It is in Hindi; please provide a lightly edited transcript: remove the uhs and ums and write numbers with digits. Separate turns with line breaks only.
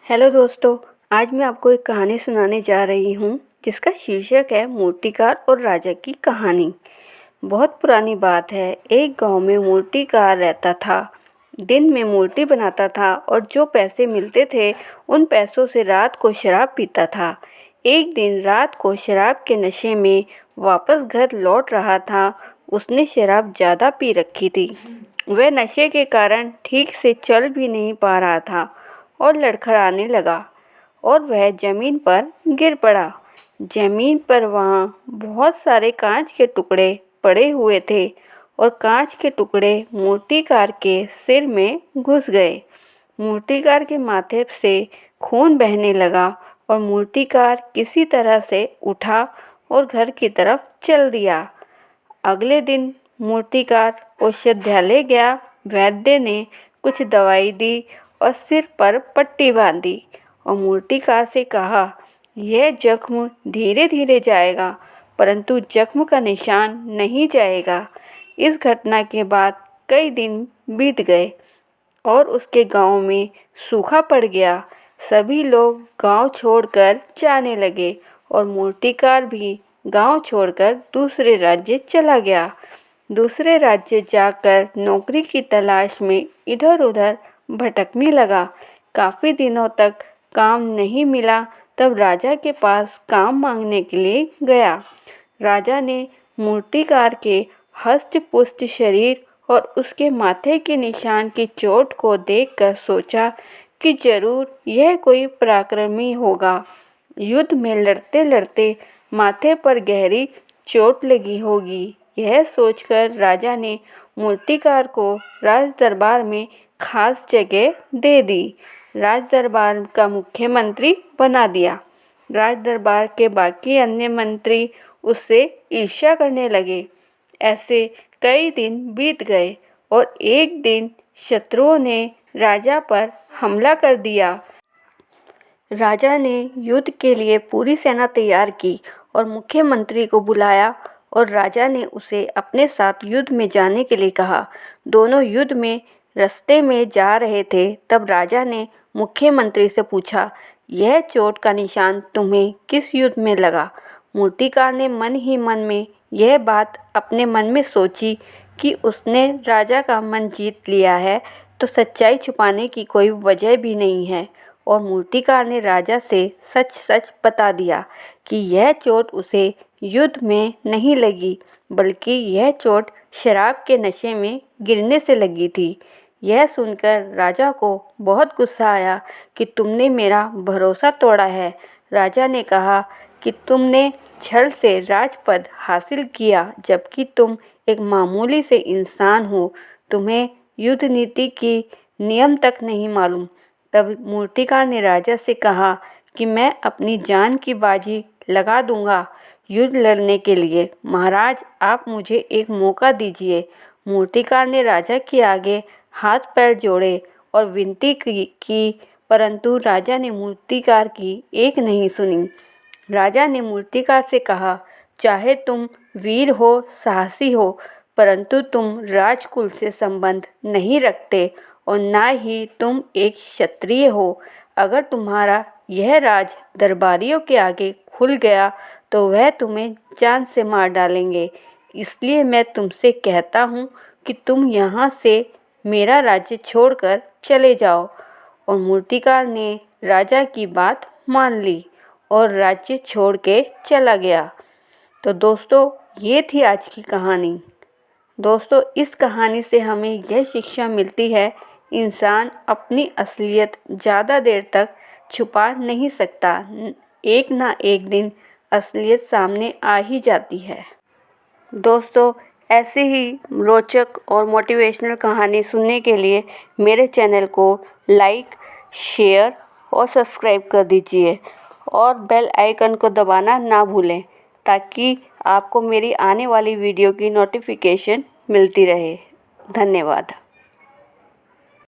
हेलो दोस्तों, आज मैं आपको एक कहानी सुनाने जा रही हूँ जिसका शीर्षक है मूर्तिकार और राजा की कहानी। बहुत पुरानी बात है। एक गांव में मूर्तिकार रहता था। दिन में मूर्ति बनाता था और जो पैसे मिलते थे उन पैसों से रात को शराब पीता था। एक दिन रात को शराब के नशे में वापस घर लौट रहा था। उसने शराब ज़्यादा पी रखी थी। वह नशे के कारण ठीक से चल भी नहीं पा रहा था और लड़खड़ाने लगा और वह ज़मीन पर गिर पड़ा। ज़मीन पर वहाँ बहुत सारे कांच के टुकड़े पड़े हुए थे और कांच के टुकड़े मूर्तिकार के सिर में घुस गए। मूर्तिकार के माथे से खून बहने लगा और मूर्तिकार किसी तरह से उठा और घर की तरफ चल दिया। अगले दिन मूर्तिकार औषधालय गया। वैद्य ने कुछ दवाई दी और सिर पर पट्टी बांधी और मूर्तिकार से कहा, यह जख्म धीरे धीरे जाएगा, परंतु जख्म का निशान नहीं जाएगा। इस घटना के बाद कई दिन बीत गए और उसके गांव में सूखा पड़ गया। सभी लोग गांव छोड़कर जाने लगे और मूर्तिकार भी गांव छोड़कर दूसरे राज्य चला गया। दूसरे राज्य जाकर नौकरी की तलाश में इधर उधर भटकने लगा। काफ़ी दिनों तक काम नहीं मिला। तब राजा के पास काम मांगने के लिए गया। राजा ने मूर्तिकार के हष्ट-पुष्ट शरीर और उसके माथे के निशान की चोट को देखकर सोचा कि जरूर यह कोई पराक्रमी होगा। युद्ध में लड़ते लड़ते माथे पर गहरी चोट लगी होगी। यह सोचकर राजा ने मूर्तिकार को राज दरबार में खास जगह दे दी। राज दरबार का मुख्य मंत्री बना दिया। राज दरबार के बाकी अन्य मंत्री उससे ईर्ष्या करने लगे। ऐसे कई दिन बीत गए और एक दिन शत्रुओं ने राजा पर हमला कर दिया। राजा ने युद्ध के लिए पूरी सेना तैयार की और मुख्यमंत्री को बुलाया और राजा ने उसे अपने साथ युद्ध में जाने के लिए कहा। दोनों युद्ध में रास्ते में जा रहे थे। तब राजा ने मुख्यमंत्री से पूछा, यह चोट का निशान तुम्हें किस युद्ध में लगा? मूर्तिकार ने मन ही मन में यह बात अपने मन में सोची कि उसने राजा का मन जीत लिया है तो सच्चाई छुपाने की कोई वजह भी नहीं है। और मूर्तिकार ने राजा से सच सच बता दिया कि यह चोट उसे युद्ध में नहीं लगी, बल्कि यह चोट शराब के नशे में गिरने से लगी थी। यह सुनकर राजा को बहुत गुस्सा आया कि तुमने मेरा भरोसा तोड़ा है। राजा ने कहा कि तुमने छल से राजपद हासिल किया, जबकि तुम एक मामूली से इंसान हो। तुम्हें युद्ध नीति की नियम तक नहीं मालूम। तब मूर्तिकार ने राजा से कहा कि मैं अपनी जान की बाजी लगा दूंगा युद्ध लड़ने के लिए। महाराज, आप मुझे एक मौका दीजिए। मूर्तिकार ने राजा के आगे हाथ पैर जोड़े और विनती की, परंतु राजा ने मूर्तिकार की एक नहीं सुनी। राजा ने मूर्तिकार से कहा, चाहे तुम वीर हो, साहसी हो, परंतु तुम राजकुल से संबंध नहीं रखते और ना ही तुम एक क्षत्रिय हो। अगर तुम्हारा यह राज दरबारियों के आगे खुल गया तो वह तुम्हें जान से मार डालेंगे। इसलिए मैं तुमसे कहता हूँ कि तुम यहाँ से मेरा राज्य छोड़कर चले जाओ। और मूर्तिकार ने राजा की बात मान ली और राज्य छोड़ के चला गया। तो दोस्तों, ये थी आज की कहानी। दोस्तों, इस कहानी से हमें यह शिक्षा मिलती है, इंसान अपनी असलियत ज़्यादा देर तक छुपा नहीं सकता। एक ना एक दिन असलियत सामने आ ही जाती है। दोस्तों, ऐसे ही रोचक और मोटिवेशनल कहानी सुनने के लिए मेरे चैनल को लाइक, शेयर और सब्सक्राइब कर दीजिए और बेल आइकन को दबाना ना भूलें, ताकि आपको मेरी आने वाली वीडियो की नोटिफिकेशन मिलती रहे। धन्यवाद।